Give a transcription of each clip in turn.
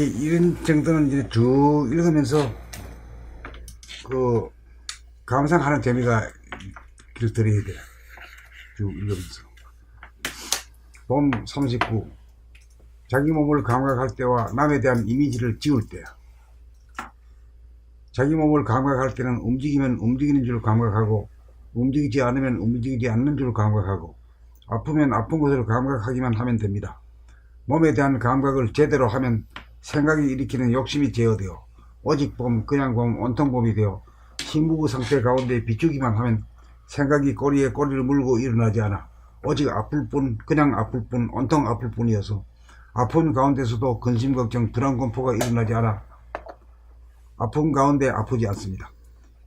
이런 정도는 이제 쭉 읽으면서 그 감상하는 재미가 들어야 돼요. 쭉 읽으면서. 봄 39. 자기 몸을 감각할 때와 남에 대한 이미지를 지울 때야. 자기 몸을 감각할 때는 움직이면 움직이는 줄 감각하고, 움직이지 않으면 움직이지 않는 줄 감각하고, 아프면 아픈 것을 감각하기만 하면 됩니다. 몸에 대한 감각을 제대로 하면 생각이 일으키는 욕심이 제어되어 오직 봄, 그냥 봄, 온통 봄이 되어 심무구 상태 가운데 비추기만 하면 생각이 꼬리에 꼬리를 물고 일어나지 않아 오직 아플 뿐, 그냥 아플 뿐, 온통 아플 뿐이어서 아픈 가운데서도 근심, 걱정, 불안, 공포가 일어나지 않아 아픈 가운데 아프지 않습니다.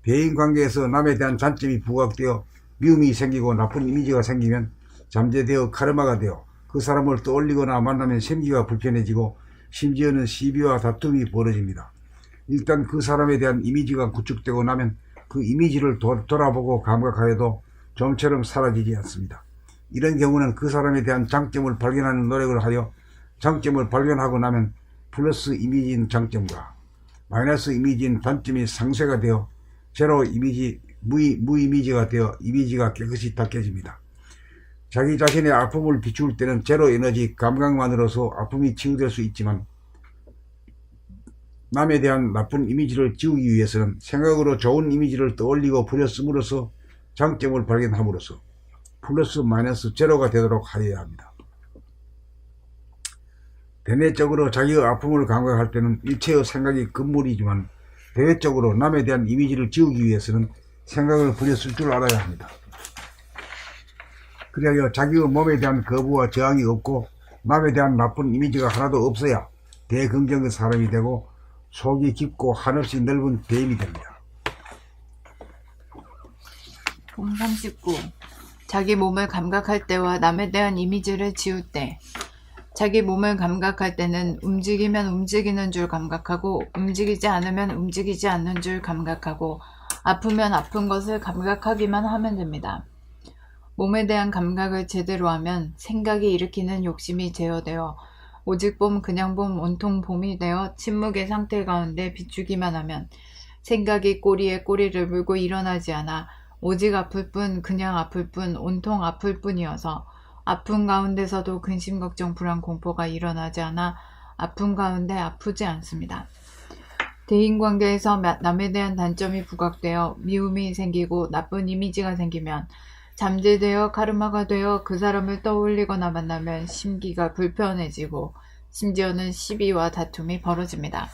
대인관계에서 남에 대한 단점이 부각되어 미움이 생기고 나쁜 이미지가 생기면 잠재되어 카르마가 되어 그 사람을 떠올리거나 만나면 생기가 불편해지고 심지어는 시비와 다툼이 벌어집니다. 일단 그 사람에 대한 이미지가 구축되고 나면 그 이미지를 돌아보고 감각하여도 좀처럼 사라지지 않습니다. 이런 경우는 그 사람에 대한 장점을 발견하는 노력을 하여 장점을 발견하고 나면 플러스 이미지인 장점과 마이너스 이미지인 단점이 상쇄가 되어 제로 이미지, 무이미지가 되어 이미지가 깨끗이 닦여집니다. 자기 자신의 아픔을 비출 때는 제로 에너지 감각만으로서 아픔이 치유될 수 있지만 남에 대한 나쁜 이미지를 지우기 위해서는 생각으로 좋은 이미지를 떠올리고 부렸음으로써 장점을 발견함으로써 플러스 마이너스 제로가 되도록 하여야 합니다. 대내적으로 자기의 아픔을 감각할 때는 일체의 생각이 금물이지만 대외적으로 남에 대한 이미지를 지우기 위해서는 생각을 부렸을 줄 알아야 합니다. 그리하여 자기의 몸에 대한 거부와 저항이 없고 남에 대한 나쁜 이미지가 하나도 없어야 대긍정의 사람이 되고 속이 깊고 한없이 넓은 대인이 됩니다. 봄 39. 자기 몸을 감각할 때와 남에 대한 이미지를 지울 때. 자기 몸을 감각할 때는 움직이면 움직이는 줄 감각하고 움직이지 않으면 움직이지 않는 줄 감각하고 아프면 아픈 것을 감각하기만 하면 됩니다. 몸에 대한 감각을 제대로 하면 생각이 일으키는 욕심이 제어되어 오직 봄, 그냥 봄, 온통 봄이 되어 침묵의 상태 가운데 비추기만 하면 생각이 꼬리에 꼬리를 물고 일어나지 않아 오직 아플 뿐, 그냥 아플 뿐, 온통 아플 뿐이어서 아픈 가운데서도 근심, 걱정, 불안, 공포가 일어나지 않아 아픈 가운데 아프지 않습니다. 대인관계에서 남에 대한 단점이 부각되어 미움이 생기고 나쁜 이미지가 생기면 잠재되어 카르마가 되어 그 사람을 떠올리거나 만나면 심기가 불편해지고 심지어는 시비와 다툼이 벌어집니다.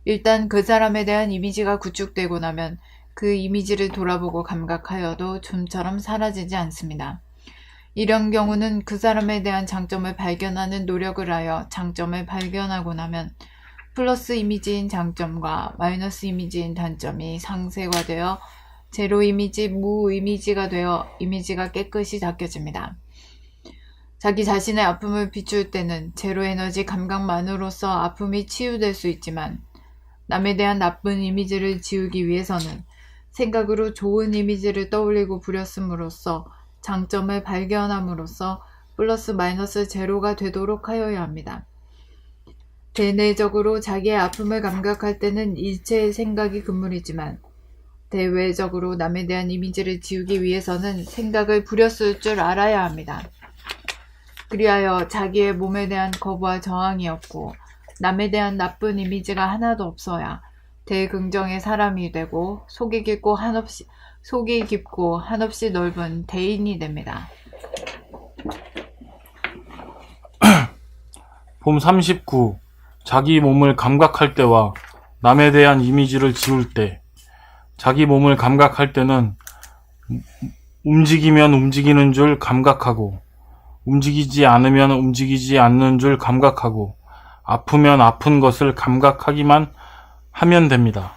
일단 그 사람에 대한 이미지가 구축되고 나면 그 이미지를 돌아보고 감각하여도 좀처럼 사라지지 않습니다. 이런 경우는 그 사람에 대한 장점을 발견하는 노력을 하여 장점을 발견하고 나면 플러스 이미지인 장점과 마이너스 이미지인 단점이 상쇄화되어 제로 이미지, 무 이미지가 되어 이미지가 깨끗이 닦여집니다. 자기 자신의 아픔을 비출 때는 제로 에너지 감각만으로서 아픔이 치유될 수 있지만 남에 대한 나쁜 이미지를 지우기 위해서는 생각으로 좋은 이미지를 떠올리고 부렸음으로써 장점을 발견함으로써 플러스 마이너스 제로가 되도록 하여야 합니다. 대내적으로 자기의 아픔을 감각할 때는 일체의 생각이 금물이지만 대외적으로 남에 대한 이미지를 지우기 위해서는 생각을 부렸을 줄 알아야 합니다. 그리하여 자기의 몸에 대한 거부와 저항이 없고 남에 대한 나쁜 이미지가 하나도 없어야 대긍정의 사람이 되고 속이 깊고 한없이 넓은 대인이 됩니다. 봄 39. 자기 몸을 감각할 때와 남에 대한 이미지를 지울 때. 자기 몸을 감각할 때는 움직이면 움직이는 줄 감각하고 움직이지 않으면 움직이지 않는 줄 감각하고 아프면 아픈 것을 감각하기만 하면 됩니다.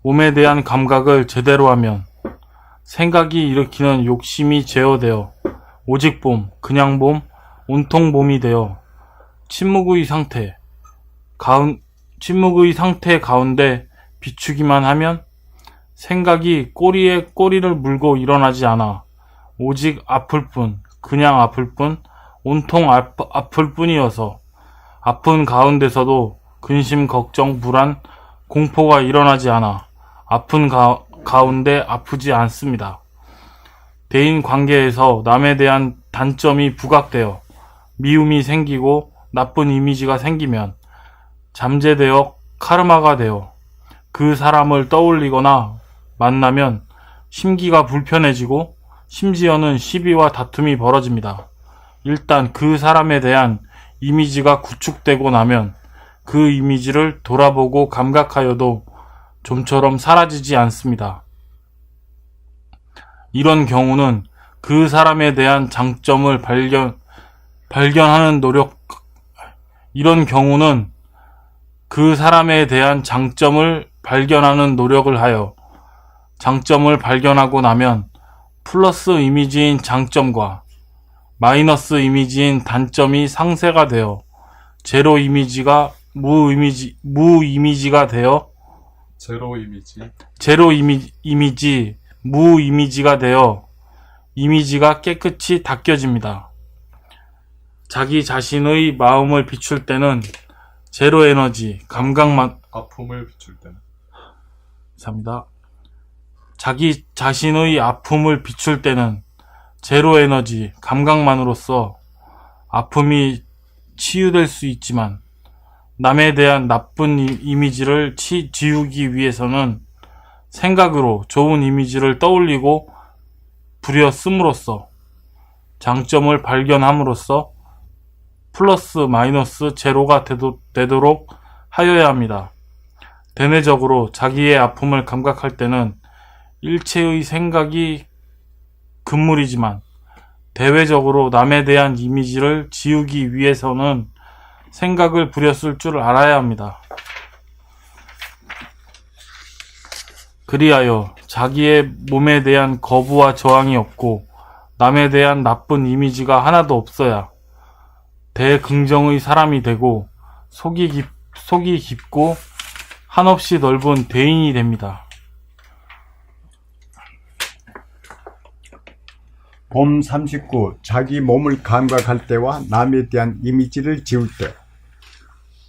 몸에 대한 감각을 제대로 하면 생각이 일으키는 욕심이 제어되어 오직 봄, 그냥 봄, 온통 봄이 되어 침묵의 상태 가운데 비추기만 하면 생각이 꼬리에 꼬리를 물고 일어나지 않아 오직 아플 뿐, 그냥 아플 뿐, 온통 아플 뿐이어서 아픈 가운데서도 근심, 걱정, 불안, 공포가 일어나지 않아 아픈 가운데 아프지 않습니다. 대인 관계에서 남에 대한 단점이 부각되어 미움이 생기고 나쁜 이미지가 생기면 잠재되어 카르마가 되어 그 사람을 떠올리거나 만나면 심기가 불편해지고 심지어는 시비와 다툼이 벌어집니다. 일단 그 사람에 대한 이미지가 구축되고 나면 그 이미지를 돌아보고 감각하여도 좀처럼 사라지지 않습니다. 이런 경우는 그 사람에 대한 장점을 발견하는 노력을 하여 장점을 발견하고 나면 플러스 이미지인 장점과 마이너스 이미지인 단점이 상쇄가 되어 제로 이미지가 무 이미지가 되어 무 이미지가 되어 이미지가 깨끗이 닦여집니다. 자기 자신의 마음을 비출 때는 제로 에너지 아픔을 비출 때는 감사합니다. 자기 자신의 아픔을 비출 때는 제로 에너지 감각만으로써 아픔이 치유될 수 있지만 남에 대한 나쁜 이미지를 지우기 위해서는 생각으로 좋은 이미지를 떠올리고 부려 쓰므로써 장점을 발견함으로써 플러스 마이너스 제로가 되도록 하여야 합니다. 대내적으로 자기의 아픔을 감각할 때는 일체의 생각이 금물이지만 대외적으로 남에 대한 이미지를 지우기 위해서는 생각을 부렸을 줄 알아야 합니다. 그리하여 자기의 몸에 대한 거부와 저항이 없고 남에 대한 나쁜 이미지가 하나도 없어야 대긍정의 사람이 되고 속이 깊고 한없이 넓은 대인이 됩니다. 봄 39. 자기 몸을 감각할 때와 남에 대한 이미지를 지울 때.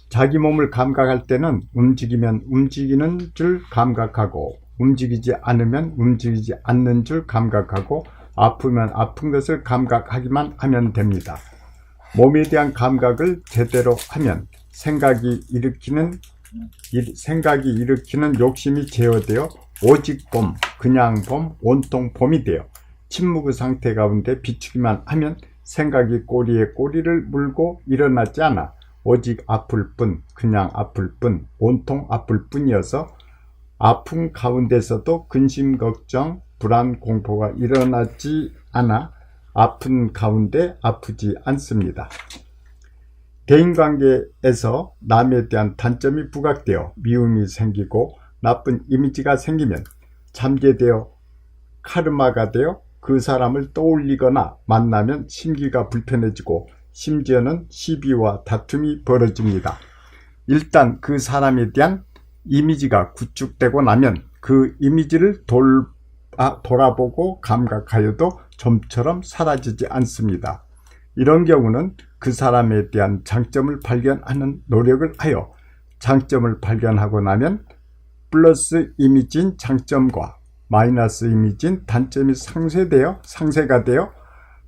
자기 몸을 감각할 때는 움직이면 움직이는 줄 감각하고 움직이지 않으면 움직이지 않는 줄 감각하고 아프면 아픈 것을 감각하기만 하면 됩니다. 몸에 대한 감각을 제대로 하면 생각이 일으키는 욕심이 제어되어 오직 봄, 그냥 봄, 온통 봄이 되어 침묵의 상태 가운데 비추기만 하면 생각이 꼬리에 꼬리를 물고 일어나지 않아 오직 아플 뿐, 그냥 아플 뿐, 온통 아플 뿐이어서 아픔 가운데서도 근심, 걱정, 불안, 공포가 일어나지 않아 아픈 가운데 아프지 않습니다. 대인관계에서 남에 대한 단점이 부각되어 미움이 생기고 나쁜 이미지가 생기면 잠재되어 카르마가 되어 그 사람을 떠올리거나 만나면 심기가 불편해지고 심지어는 시비와 다툼이 벌어집니다. 일단 그 사람에 대한 이미지가 구축되고 나면 그 이미지를 돌아보고 감각하여도 좀처럼 사라지지 않습니다. 이런 경우는 그 사람에 대한 장점을 발견하는 노력을 하여 장점을 발견하고 나면 플러스 이미지인 장점과 마이너스 이미지인 단점이 상쇄가 되어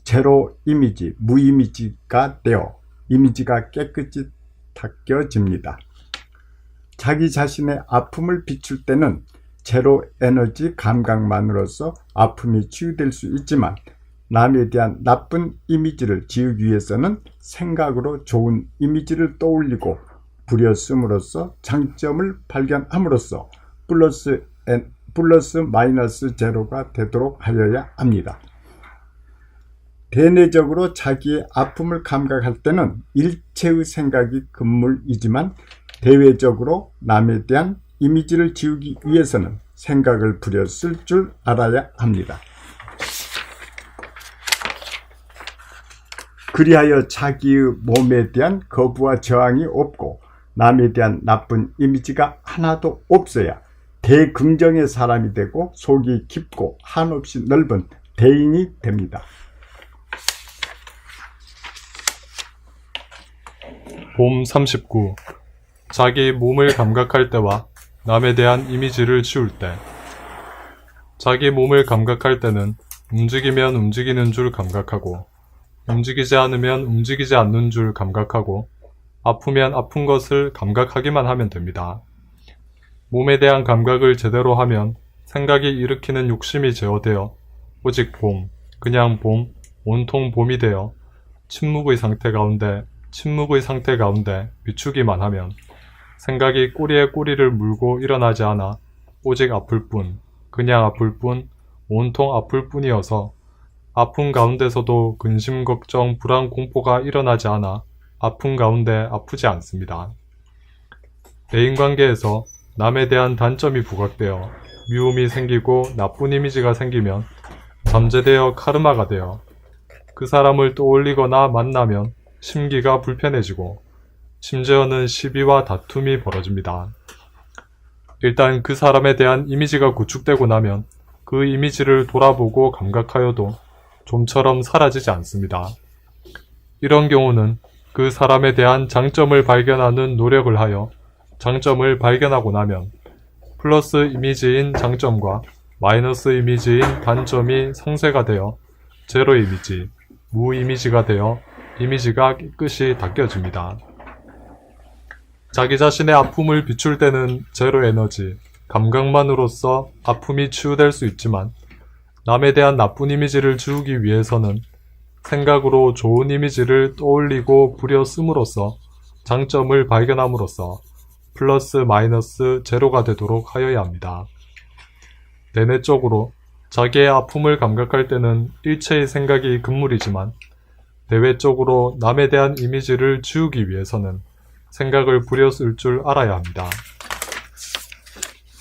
제로 이미지, 무이미지가 되어 이미지가 깨끗이 닦여집니다. 자기 자신의 아픔을 비출 때는 제로 에너지 감각만으로서 아픔이 치유될 수 있지만 남에 대한 나쁜 이미지를 지우기 위해서는 생각으로 좋은 이미지를 떠올리고 부려쓰므로써 장점을 발견함으로써 플러스 마이너스 제로가 되도록 하여야 합니다. 대내적으로 자기의 아픔을 감각할 때는 일체의 생각이 금물이지만 대외적으로 남에 대한 이미지를 지우기 위해서는 생각을 부렸을 줄 알아야 합니다. 그리하여 자기의 몸에 대한 거부와 저항이 없고 남에 대한 나쁜 이미지가 하나도 없어야 대긍정의 사람이 되고 속이 깊고 한없이 넓은 대인이 됩니다. 봄 39. 자기 몸을 감각할 때와 남에 대한 이미지를 지울 때. 자기 몸을 감각할 때는 움직이면 움직이는 줄 감각하고, 움직이지 않으면 움직이지 않는 줄 감각하고, 아프면 아픈 것을 감각하기만 하면 됩니다. 몸에 대한 감각을 제대로 하면 생각이 일으키는 욕심이 제어되어 오직 봄, 그냥 봄, 온통 봄이 되어 침묵의 상태 가운데 비추기만 하면 생각이 꼬리에 꼬리를 물고 일어나지 않아 오직 아플 뿐, 그냥 아플 뿐, 온통 아플 뿐이어서 아픔 가운데서도 근심, 걱정, 불안, 공포가 일어나지 않아 아픔 가운데 아프지 않습니다. 대인관계에서 남에 대한 단점이 부각되어 미움이 생기고 나쁜 이미지가 생기면 잠재되어 카르마가 되어 그 사람을 떠올리거나 만나면 심기가 불편해지고 심지어는 시비와 다툼이 벌어집니다. 일단 그 사람에 대한 이미지가 구축되고 나면 그 이미지를 돌아보고 감각하여도 좀처럼 사라지지 않습니다. 이런 경우는 그 사람에 대한 장점을 발견하는 노력을 하여 장점을 발견하고 나면 플러스 이미지인 장점과 마이너스 이미지인 단점이 상쇄가 되어 제로 이미지, 무 이미지가 되어 이미지가 깨끗이 닦여집니다. 자기 자신의 아픔을 비출 때는 제로 에너지, 감각만으로써 아픔이 치유될 수 있지만 남에 대한 나쁜 이미지를 지우기 위해서는 생각으로 좋은 이미지를 떠올리고 부려 씀으로써 장점을 발견함으로써 플러스 마이너스 제로가 되도록 하여야 합니다. 대내적으로 자기의 아픔을 감각할 때는 일체의 생각이 금물이지만 대외적으로 남에 대한 이미지를 지우기 위해서는 생각을 부려 쓸 줄 알아야 합니다.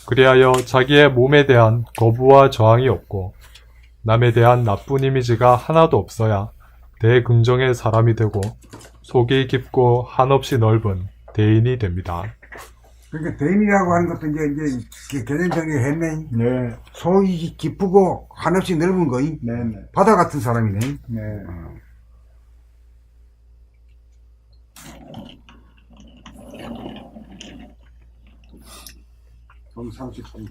그리하여 자기의 몸에 대한 거부와 저항이 없고 남에 대한 나쁜 이미지가 하나도 없어야 대긍정의 사람이 되고 속이 깊고 한없이 넓은 대인이 됩니다. 그러니까 대인이라고 하는 것도 이제 개념 정리했네. 네, 속이 깊고 한없이 넓은 거이. 네, 네. 바다 같은 사람이네. 네. 좀 30분.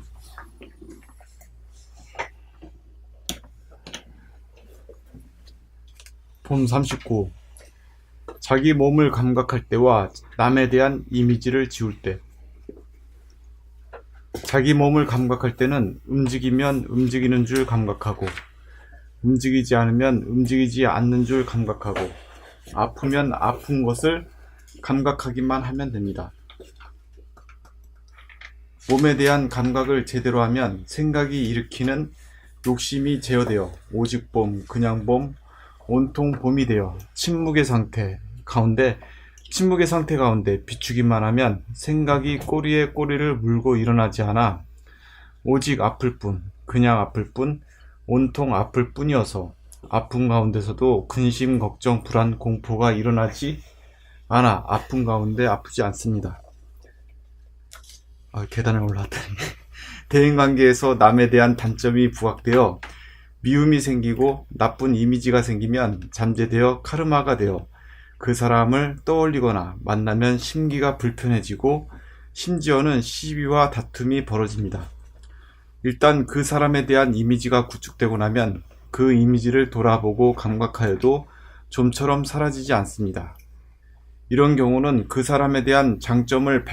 폼 39. 자기 몸을 감각할 때와 남에 대한 이미지를 지울 때. 자기 몸을 감각할 때는 움직이면 움직이는 줄 감각하고, 움직이지 않으면 움직이지 않는 줄 감각하고, 아프면 아픈 것을 감각하기만 하면 됩니다. 몸에 대한 감각을 제대로 하면 생각이 일으키는 욕심이 제어되어 오직 봄, 그냥 봄, 온통 봄이 되어 침묵의 상태 가운데 비추기만 하면 생각이 꼬리에 꼬리를 물고 일어나지 않아 오직 아플 뿐, 그냥 아플 뿐, 온통 아플 뿐이어서 아픔 가운데서도 근심, 걱정, 불안, 공포가 일어나지 않아 아픔 가운데 아프지 않습니다. 계단을 올라왔더니 대인관계에서 남에 대한 단점이 부각되어 미움이 생기고 나쁜 이미지가 생기면 잠재되어 카르마가 되어 그 사람을 떠올리거나 만나면 심기가 불편해지고 심지어는 시비와 다툼이 벌어집니다. 일단 그 사람에 대한 이미지가 구축되고 나면 그 이미지를 돌아보고 감각하여도 좀처럼 사라지지 않습니다. 이런 경우는 그 사람에 대한 장점을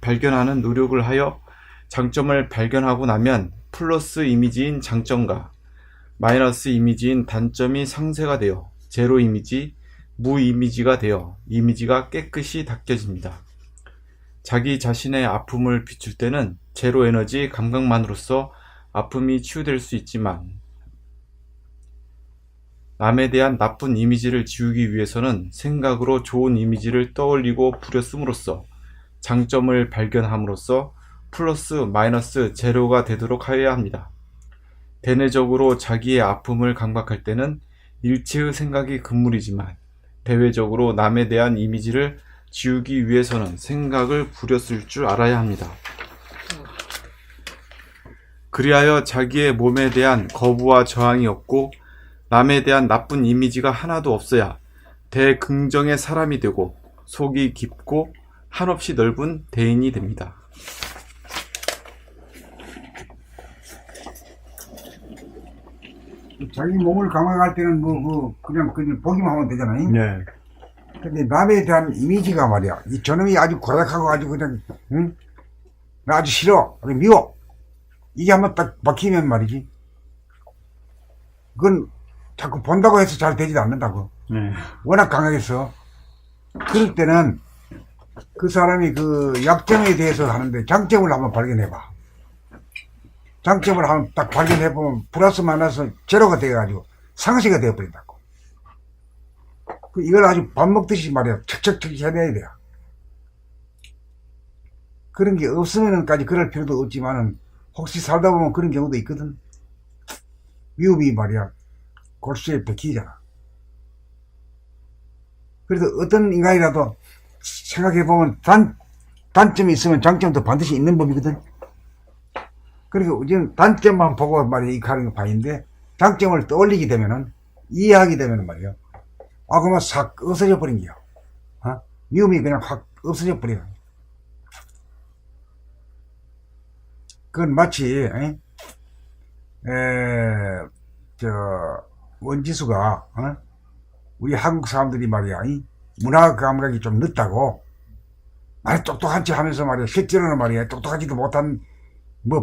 발견하는 노력을 하여 장점을 발견하고 나면 플러스 이미지인 장점과 마이너스 이미지인 단점이 상쇄가 되어 제로 이미지, 무 이미지가 되어 이미지가 깨끗이 닦여집니다. 자기 자신의 아픔을 비출 때는 제로 에너지 감각만으로써 아픔이 치유될 수 있지만 남에 대한 나쁜 이미지를 지우기 위해서는 생각으로 좋은 이미지를 떠올리고 부려 씀으로써 장점을 발견함으로써 플러스 마이너스 제로가 되도록 하여야 합니다. 대내적으로 자기의 아픔을 감각할 때는 일체의 생각이 금물이지만 대외적으로 남에 대한 이미지를 지우기 위해서는 생각을 부려 쓸 줄 알아야 합니다. 그리하여 자기의 몸에 대한 거부와 저항이 없고 남에 대한 나쁜 이미지가 하나도 없어야 대긍정의 사람이 되고 속이 깊고 한없이 넓은 대인이 됩니다. 자기 몸을 감각할 때는 그냥 보기만 하면 되잖아요. 네. 근데 남에 대한 이미지가 말이야. 이 저놈이 아주 고락하고 아주 그냥, 응? 나 아주 싫어. 아주 미워. 이게 한번 딱 막히면 말이지. 그건 자꾸 본다고 해서 잘 되지도 않는다고. 네. 워낙 강하겠어. 그럴 때는 그 사람이 그 약점에 대해서 하는데 장점을 한번 발견해봐. 장점을 한번 딱 발견해보면 플러스 마이너스 제로가 돼가지고 상쇄가 되어버린다고. 이걸 아주 밥 먹듯이 말이야. 척척척 해내야 돼요. 그런 게 없으면까지 그럴 필요도 없지만은 혹시 살다 보면 그런 경우도 있거든. 미움이 말이야. 골수에 베끼잖아. 그래서 어떤 인간이라도 생각해보면 단점이 있으면 장점도 반드시 있는 법이거든. 그러니까 우리는 단점만 보고 말이야 이 가는 바인데 장점을 떠올리게 되면은 이해하게 되면은 말이야 그러면 싹 없어져 버린 거야. 미움이 그냥 확 없어져 버려. 그건 마치 원지수가 우리 한국 사람들이 말이야 문화 감각이 좀 늦다고 말이 똑똑한 척 하면서 말이야 실제로는 말이야 똑똑하지도 못한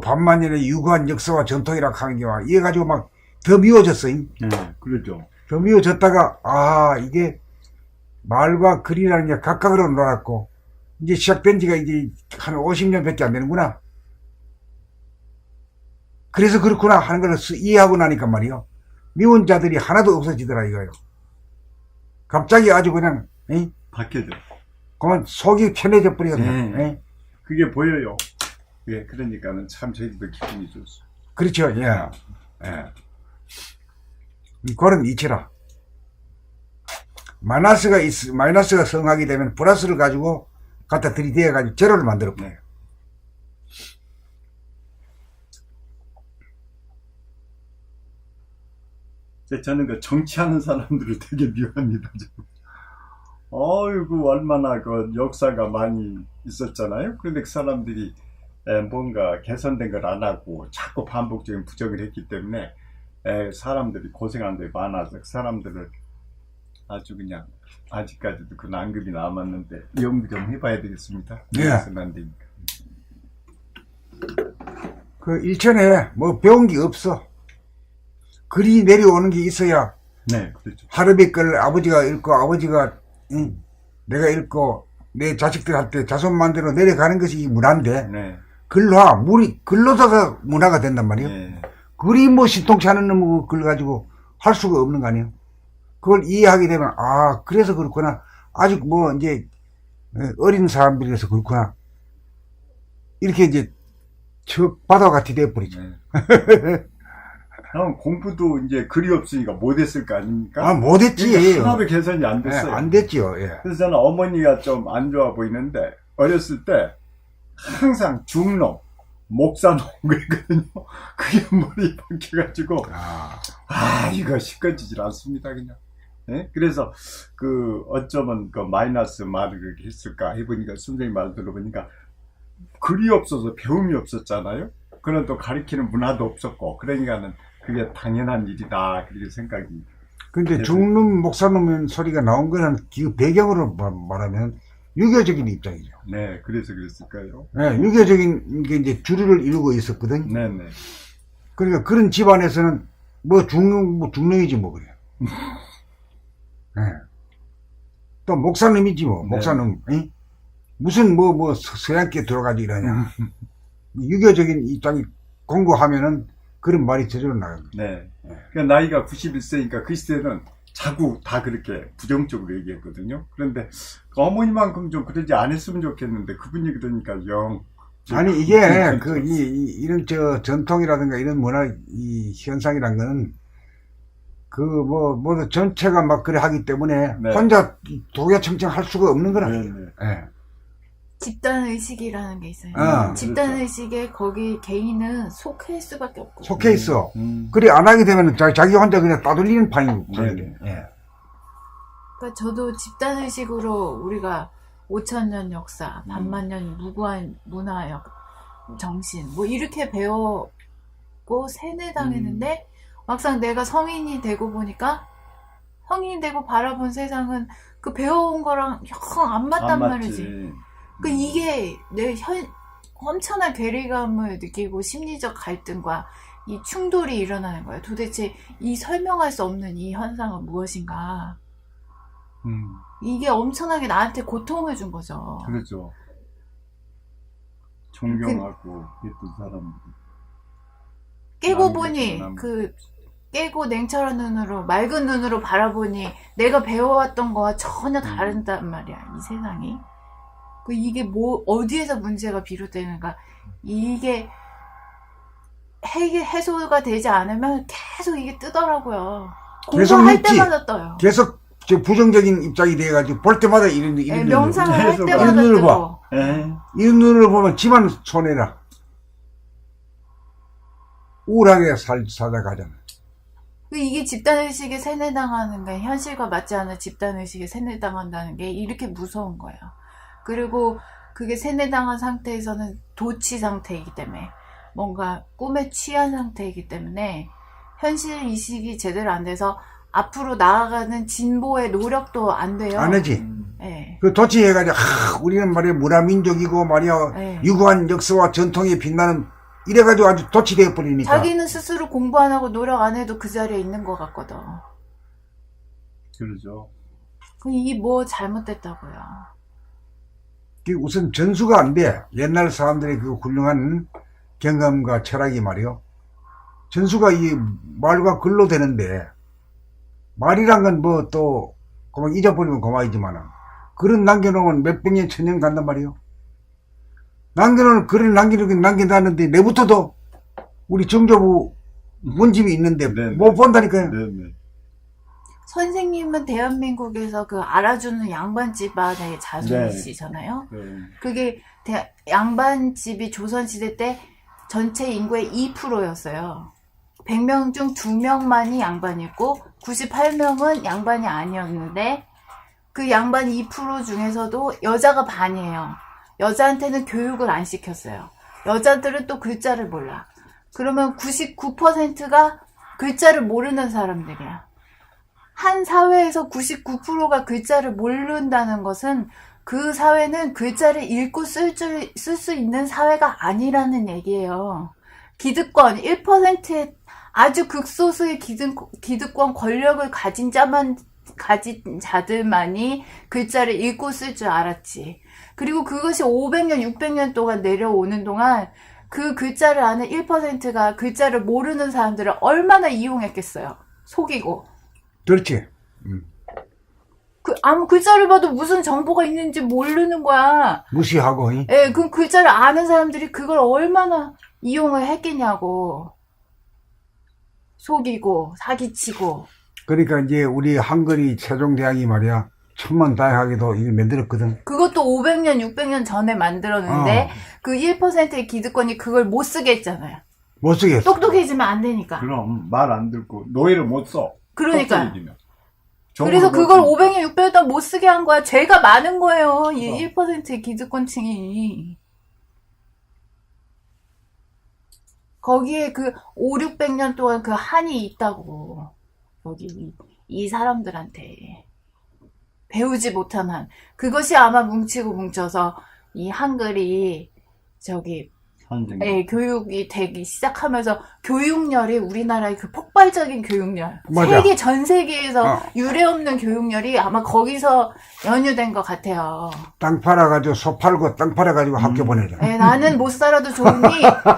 반만년의 유구한 역사와 전통이라 하는 게 막 이래가지고 막 더 미워졌어. 네, 그렇죠. 더 미워졌다가 이게 말과 글이라는 게 각각으로 놀았고 이제 시작된 지가 이제 한 50년밖에 안 되는구나. 그래서 그렇구나 하는 걸 이해하고 나니까 말이요 미운 자들이 하나도 없어지더라 이거요. 갑자기 아주 그냥 바뀌어져. 그만 속이 편해져 버리거든요. 네. 그게 보여요. 예, 그러니까는 참 저희도 기분이 좋죠. 그렇죠. 예. 그런 이치라. 마이너스가 성하게 되면 플러스를 가지고 갖다 들이대어가지고 제로를 만들어 버려요. 저는 그 정치하는 사람들을 되게 미워합니다. 어이구, 얼마나 그 역사가 많이 있었잖아요. 그런데 그 사람들이 뭔가 개선된 걸 안 하고 자꾸 반복적인 부정을 했기 때문에 사람들이 고생한 데 많아서 그 사람들을 아주 그냥 아직까지도 그 난급이 남았는데 연구 좀 해봐야 되겠습니다. 예. 그래서는 안 되니까. 그 일천에 배운 게 없어. 글이 내려오는 게 있어야 네, 그렇죠. 하루비 걸 아버지가 읽고 아버지가 내가 읽고 내 자식들한테 자손만대로 내려가는 것이 이 문화인데 네. 글로다가 문화가 된단 말이에요. 네. 글이 신통치 않은 놈의 글 가지고 할 수가 없는 거 아니에요. 그걸 이해하게 되면 그래서 그렇구나. 아직 이제 어린 사람들이라서 그렇구나. 이렇게 이제 바다 같이 돼버리죠. 네. 공부도 이제 글이 없으니까 못했을 거 아닙니까? 못했지. 그러니까 하나도 개선이 안 됐어요. 안 됐지요. 예. 그래서 저는 어머니가 좀 안 좋아 보이는데 어렸을 때 항상 중놈, 목사놈 그랬거든요. 그게 머리에 박혀가지고 이거 시끄러지질 않습니다 그냥. 예? 그래서 어쩌면 마이너스 말을 그렇게 했을까 해보니까 선생님 말 들어보니까 글이 없어서 배움이 없었잖아요. 그런 또 가르치는 문화도 없었고 그러니까는 그게 당연한 일이다 그렇게 생각이. 근데 중놈 목사놈 소리가 나온 거는 그 배경으로 말하면 유교적인 입장이죠. 네, 그래서 그랬을까요? 네, 유교적인 게 이제 주류를 이루고 있었거든. 네네. 그러니까 그런 집안에서는 중놈이지 그래요. 네. 또 목사님이지 목사님. 네. 무슨 서양계 들어가지 이러냐. 유교적인 입장이 공고하면은 그런 말이 저절로 나갑니다. 네. 그러니까 나이가 91세니까 그 시대는 자꾸 다 그렇게 부정적으로 얘기했거든요. 그런데 어머니만큼 좀 그러지 않았으면 좋겠는데 그분이 그러니까 아니 이게 이런 전통이라든가 이런 문화 이 현상이란 거는 모두 전체가 막 그래 하기 때문에 네. 혼자 독야청청 할 수가 없는 거라. 네, 네. 네. 집단의식이라는 게 있어요. 아, 집단의식에 거기 개인은 속할 수밖에 없고. 속해 있어. 그래 안 하게 되면 자기 혼자 그냥 따돌리는 판이. 네, 네. 예. 그러니까 저도 집단의식으로 우리가 5,000년 역사, 반만년 무구한 문화역 정신 뭐 이렇게 배웠고 세뇌당했는데 막상 내가 성인이 되고 보니까 성인이 되고 바라본 세상은 그 배워온 거랑 영 안 맞단 말이지. 그 이게 내 엄청난 괴리감을 느끼고 심리적 갈등과 이 충돌이 일어나는 거예요. 도대체 이 설명할 수 없는 이 현상은 무엇인가? 이게 엄청나게 나한테 고통을 준 거죠. 그렇죠. 존경하고 예쁜 사람들. 깨고 나는 보니 그렇구나. 그 깨고 냉철한 눈으로 맑은 눈으로 바라보니 내가 배워왔던 거와 전혀 다르단 말이야. 이 세상이. 그 이게 뭐 어디에서 문제가 비롯되는가? 이게 해소가 되지 않으면 계속 이게 뜨더라고요. 계속 공부할 묻지. 때마다 떠요. 계속 저 부정적인 입장이 돼가지고 볼 때마다 이런 예, 눈을 명상을 할 해소가- 때마다 이런 눈을 뜨고. 이런 눈을 보면 집안 손해라. 우울하게 살아가잖아. 이게 집단의식에 세뇌당하는 게 현실과 맞지 않은 집단의식에 세뇌당한다는 게 이렇게 무서운 거예요. 그리고 그게 세뇌당한 상태에서는 도취 상태이기 때문에 뭔가 꿈에 취한 상태이기 때문에 현실 이식이 제대로 안 돼서 앞으로 나아가는 진보의 노력도 안 돼요. 안 하지. 예. 그 도취해가지고 우리는 말이야 문화민족이고 말이야 네. 유구한 역사와 전통에 빛나는 이래가지고 아주 도취되어 버리니까. 자기는 스스로 공부 안 하고 노력 안 해도 그 자리에 있는 것 같거든. 그러죠. 그럼 이게 뭐 잘못됐다고요. 우선 전수가 안 돼. 옛날 사람들의 그 훌륭한 경험과 철학이 말이요. 전수가 이 말과 글로 되는데 말이란 건 뭐 또 그만 잊어버리면 그만이지만은 글은 남겨놓으면 몇백 년, 천년 간단 말이요. 남겨놓은 글을 남긴다는데 내부터도 우리 정조부 문집이 있는데 네. 못 본다니까요. 네네. 선생님은 대한민국에서 그 알아주는 양반 집안의 자손이시잖아요. 네. 그게 양반집이 조선시대 때 전체 인구의 2%였어요. 100명 중 2명만이 양반이었고 98명은 양반이 아니었는데 그 양반 2% 중에서도 여자가 반이에요. 여자한테는 교육을 안 시켰어요. 여자들은 또 글자를 몰라. 그러면 99%가 글자를 모르는 사람들이야. 한 사회에서 99%가 글자를 모른다는 것은 그 사회는 글자를 읽고 쓸 수 있는 사회가 아니라는 얘기예요. 기득권 1%의 아주 극소수의 기득권 권력을 가진 자들만이 글자를 읽고 쓸 줄 알았지. 그리고 그것이 500년, 600년 동안 내려오는 동안 그 글자를 아는 1%가 글자를 모르는 사람들을 얼마나 이용했겠어요. 속이고. 그렇지. 아무 글자를 봐도 무슨 정보가 있는지 모르는 거야. 무시하고. 이. 예, 그 글자를 아는 사람들이 그걸 얼마나 이용을 했겠냐고. 속이고, 사기치고. 그러니까 이제 우리 한글이 세종대왕이 말이야 천만다행하게도 이걸 만들었거든. 그것도 500년, 600년 전에 만들었는데 그 1%의 기득권이 그걸 못 쓰게 했잖아요. 못 쓰겠어. 똑똑해지면 안 되니까. 그럼 말 안 듣고 노예를 못 써. 그러니까. 똑똑해지면. 그래서 정보를 그걸 못 500년, 600년 동안 못 쓰게 한 거야. 죄가 많은 거예요. 이 어. 1%의 기득권층이. 거기에 그 5, 600년 동안 그 한이 있다고. 여기 이 사람들한테. 배우지 못한 한. 그것이 아마 뭉치고 뭉쳐서 이 한글이 선생님. 예, 교육이 되기 시작하면서 교육열이 우리나라의 그 폭발적인 교육열. 맞아. 전 세계에서 어. 유례없는 교육열이 아마 거기서 연유된 것 같아요. 땅 팔아가지고 소 팔고 땅 팔아가지고 학교 보내자. 예, 나는 못 살아도 좋으니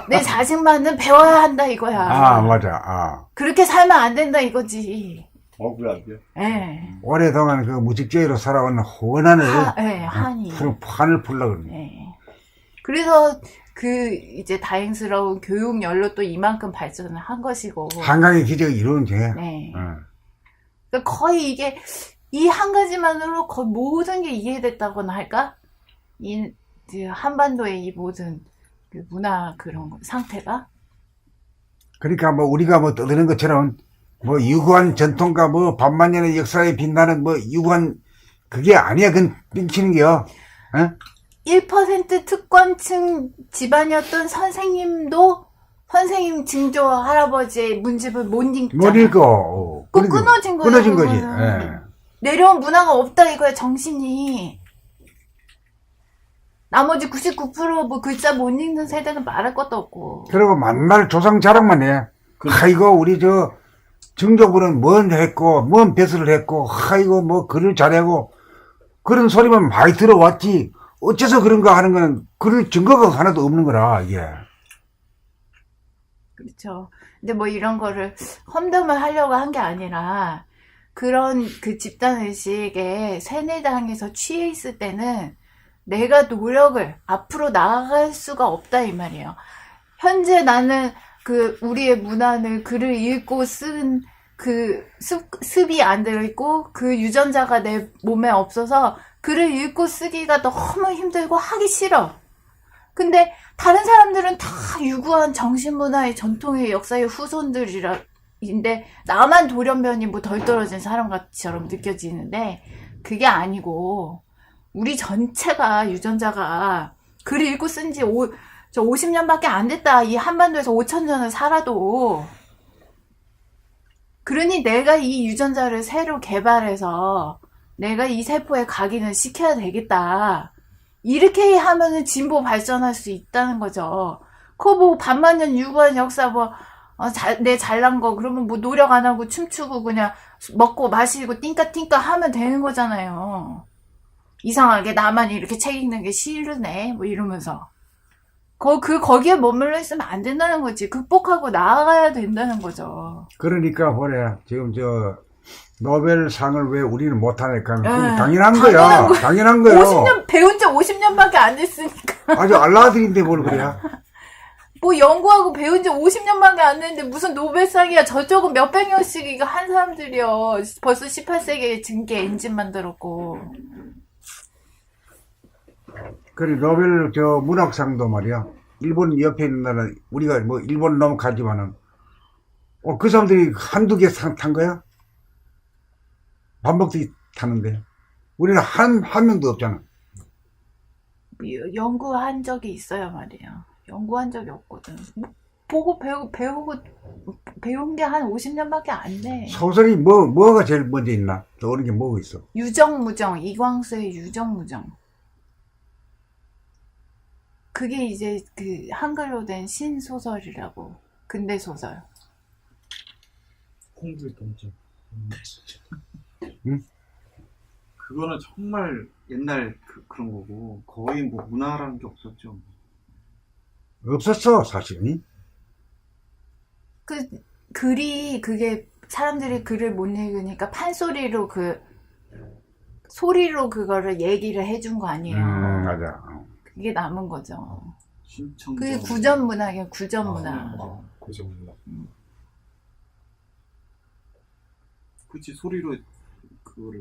내 자식만은 배워야 한다 이거야. 아 맞아. 아. 그렇게 살면 안 된다 이거지. 억울하죠. 예. 오랫동안 그 무직제로 살아온 호난을 한이. 판을 풀려고 그러네. 예. 그래서 그 이제 다행스러운 교육열로 또 이만큼 발전을 한 것이고. 한강의 기적이 이루어진 게. 네. 어. 그러니까 거의 이게 이 한 가지만으로 거의 모든 게 이해됐다고나 할까? 그 한반도의 이 모든 그 문화 그런 상태가. 그러니까 뭐 우리가 뭐 떠드는 것처럼 뭐 유구한 전통과 뭐 반만년의 역사에 빛나는 뭐 유구한 그게 아니야. 그건 빙치는 게요. 에? 1% 특권층 집안이었던 선생님도 선생님 증조 할아버지의 문집을 못 읽잖아. 못 읽어. 그거 끊어진 거야. 끊어진 거지. 그거는. 예. 내려온 문화가 없다 이거야, 정신이. 나머지 99% 글자 못 읽는 세대는 말할 것도 없고. 그리고 만날 조상 자랑만 해. 아이고, 우리 정조부는 뭔 했고, 뭔 배설을 했고, 아이고, 뭐 글을 잘하고, 그런 소리만 많이 들어왔지. 어째서 그런가 하는 건 그럴 증거가 하나도 없는 거라, 이게. 그렇죠. 근데 뭐 이런 거를 험담을 하려고 한 게 아니라 그런 그 집단의식에 세뇌당해서 취해 있을 때는 내가 노력을 앞으로 나아갈 수가 없다 이 말이에요. 현재 나는 그 우리의 문화는 글을 읽고 쓴 그 습이 안 들어있고 그 유전자가 내 몸에 없어서 글을 읽고 쓰기가 너무 힘들고 하기 싫어. 근데 다른 사람들은 다 유구한 정신문화의 전통의 역사의 후손들인데 나만 돌연변이 뭐 덜 떨어진 사람처럼 느껴지는데 그게 아니고 우리 전체가 유전자가 글을 읽고 쓴 지 50년밖에 안 됐다. 이 한반도에서 5,000년을 살아도. 그러니 내가 이 유전자를 새로 개발해서 내가 이 세포에 각인을 시켜야 되겠다. 이렇게 하면은 진보 발전할 수 있다는 거죠. 그거 뭐 반만년 유구한 역사 내 잘난 거 그러면 뭐 노력 안 하고 춤추고 그냥 먹고 마시고 띵까띵까 하면 되는 거잖아요. 이상하게 나만 이렇게 책 읽는 게 싫으네 뭐 이러면서 거기에 머물러 있으면 안 된다는 거지. 극복하고 나아가야 된다는 거죠. 그러니까, 뭐래, 지금 노벨상을 왜 우리는 못하니까. 예, 당연한 거야. 당연한 거야. 50년, 배운 지 50년밖에 안 됐으니까. 아주 알라들인데 뭘 그래. 뭐 연구하고 배운 지 50년밖에 안 됐는데 무슨 노벨상이야. 저쪽은 몇백 년씩 이거 한 사람들이요. 벌써 18세기에 증기 엔진 만들었고. 그래, 노벨 문학상도 말이야. 일본 옆에 있는 나라, 우리가 뭐 일본 넘어가지만은, 그 사람들이 한두 개 탄 거야? 반복되게 타는데. 우리는 한 명도 없잖아. 연구한 적이 있어야 말이에요. 연구한 적이 없거든. 보고 배운 게 한 50년밖에 안 돼. 소설이 뭐가 제일 먼저 있나? 떠오르는 게 뭐가 있어? 유정무정, 이광수의 유정무정. 그게 이제 그 한글로 된 신소설이라고. 근대소설. 홍두의 동점. 응? 그거는 정말 옛날 그런 거고 거의 뭐 문화라는 게 없었죠. 없었어, 사실. 그게 사람들이 글을 못 읽으니까 판소리로 소리로 그거를 얘기를 해준 거 아니에요. 맞아. 그게 남은 거죠. 신청. 그게 구전문학이에요, 구전문학. 고정문화. 그치, 소리로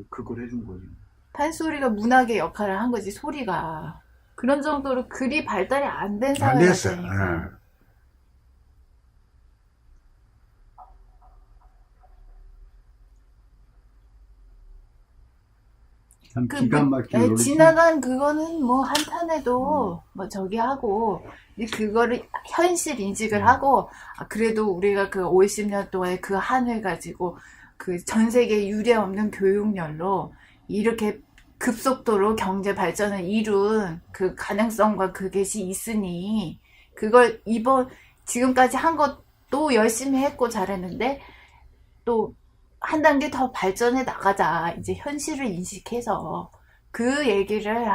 그걸 해준 거지. 판소리가 문학의 역할을 한 거지, 소리가. 그런 정도로 글이 발달이 안 된 안 됐어. 사회였으니까. 참 기가 막힌 노릇이. 지나간 그거는 뭐 한탄해도 뭐 저기 하고 그거를 현실 인식을 하고 그래도 우리가 그 50년 동안의 그 한을 가지고 그 전 세계 유례 없는 교육열로 이렇게 급속도로 경제 발전을 이룬 그 가능성과 그것이 있으니 그걸 지금까지 한 것도 열심히 했고 잘했는데 또 한 단계 더 발전해 나가자. 이제 현실을 인식해서 그 얘기를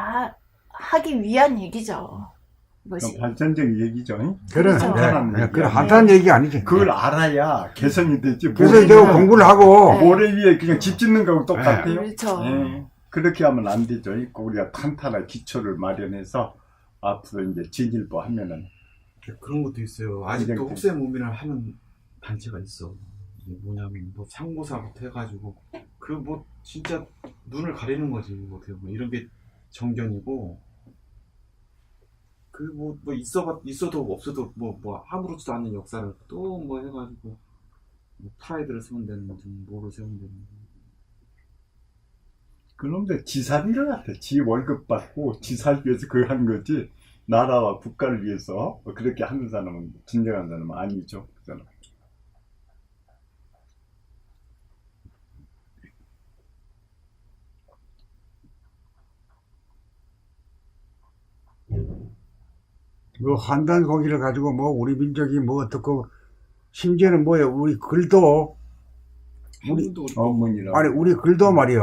하기 위한 얘기죠. 이것이. 발전적 얘기죠. 그래, 그렇죠. 그래, 한탄 얘기 아니지. 그걸 알아야 개선이 되지. 그래서 내가 공부를 하고, 네. 모래 위에 그냥 집 짓는 거하고 똑같아요. 그렇죠. 예. 그렇게 하면 안 되죠. 우리가 탄탄한 기초를 마련해서 앞으로 이제 진일보 하면은. 그런 것도 있어요. 아직도 혹세 무민을 하는 단체가 있어. 이게 뭐냐면 뭐 상고사부터 해가지고 그 뭐 진짜 눈을 가리는 거지. 뭐 어떻게 보면 이런 게 정견이고 그 뭐 있어도 없어도 뭐 아무렇지도 않은 역사를 또 뭐 해가지고 뭐 프라이드를 세운다는 등 뭐를 세운다는 그놈들 지살이를 같아. 지 월급 받고 지살 위해서 그걸 한 거지. 나라와 국가를 위해서 그렇게 하는 사람은 진정한 사람은 아니죠. 그 사람. 그 한단 고기를 가지고 뭐 우리 민족이 뭐 어떻고 심지어는 뭐야 우리 글도 어머니라. 아니 우리 글도 말이야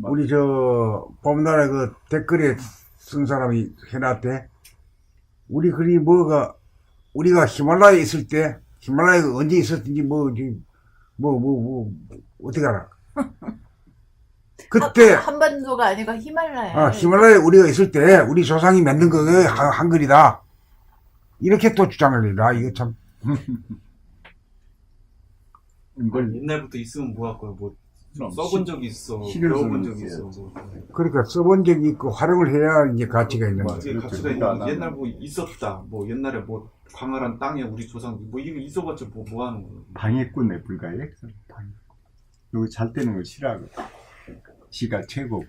우리 저 봄날에 그 댓글에 쓴 사람이 해놨대. 우리 글이 뭐가 우리가 히말라야에 있을 때 히말라야가 언제 있었든지 어떻게 알아? 그때 한반도가 아니고 히말라야. 히말라야에 우리가 있을 때 우리 조상이 만든 그게 한글이다. 이렇게 또 주장을 해라. 이거 참. 이걸 옛날부터 있으면 뭐할 거야. 뭐 그럼 써본 적이 있어. 시를 배워본 쓰는 적이 있어. 거지. 뭐. 그러니까 써본 적이 있고 활용을 해야 이제 가치가 있는 거지. 이제 그렇죠. 가치가 그러니까 있는 나는- 옛날 뭐 있었다. 뭐 옛날에 뭐 광활한 땅에 우리 조상 뭐 이거 있어봤자 뭐 하는 거야. 방해꾼에 불과해. 방해꾼. 여기 잘 되는 거 싫어하고. 지가 최고고.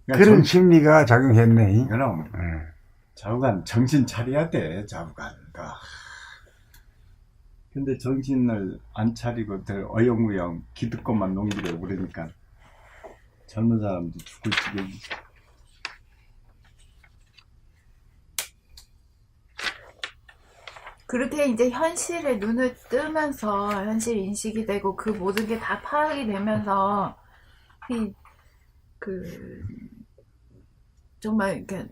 그런 심리가 작용했네. 그럼 좌우간 정신 차려야 돼. 좌우간가. 근데 정신을 안 차리고 어영부영 기득권만 농기려고 그러니까 젊은 사람도 죽을 지경이지. 그렇게 이제 현실에 눈을 뜨면서 현실 인식이 되고 그 모든 게 다 파악이 되면서 정말 이렇게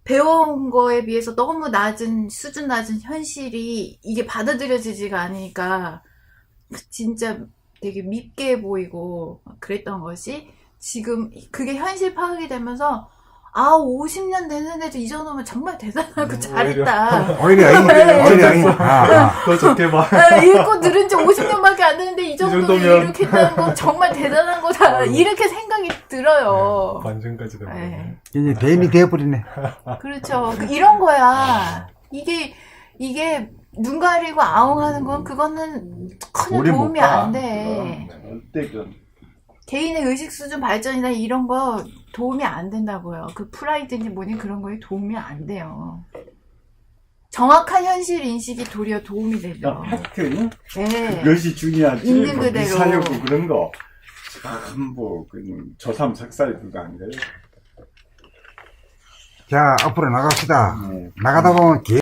배워온 거에 비해서 너무 수준 낮은 현실이 이게 받아들여지지가 않으니까 진짜 되게 밉게 보이고 그랬던 것이 지금 그게 현실 파악이 되면서 50년 됐는데도 이 정도면 정말 대단하고 잘했다. 오히려 더 좋게 봐. 읽고 들은 지 50년밖에 안 됐는데 이 정도면 정도면. 이렇게 했다는 건 정말 대단한 거다. 이렇게 생각이 들어요. 반전까지 되고. 네. 이제 대인이 되어버리네. 그렇죠. 이런 거야. 이게 눈 가리고 아웅하는 건 그거는 전혀 오래 못 도움이 가. 안 돼. 절대 개인의 의식 수준 발전이나 이런 거 도움이 안 된다고요. 그 프라이드니 뭐니 그런 거에 도움이 안 돼요. 정확한 현실 인식이 도리어 도움이 되죠. 팩트 네. 그것이 중요하지. 있는 뭐 그대로. 미사여고 그런 거. 그냥 조삼 석사에 불과한 거예요. 자, 앞으로 나갑시다. 네. 나가다 보면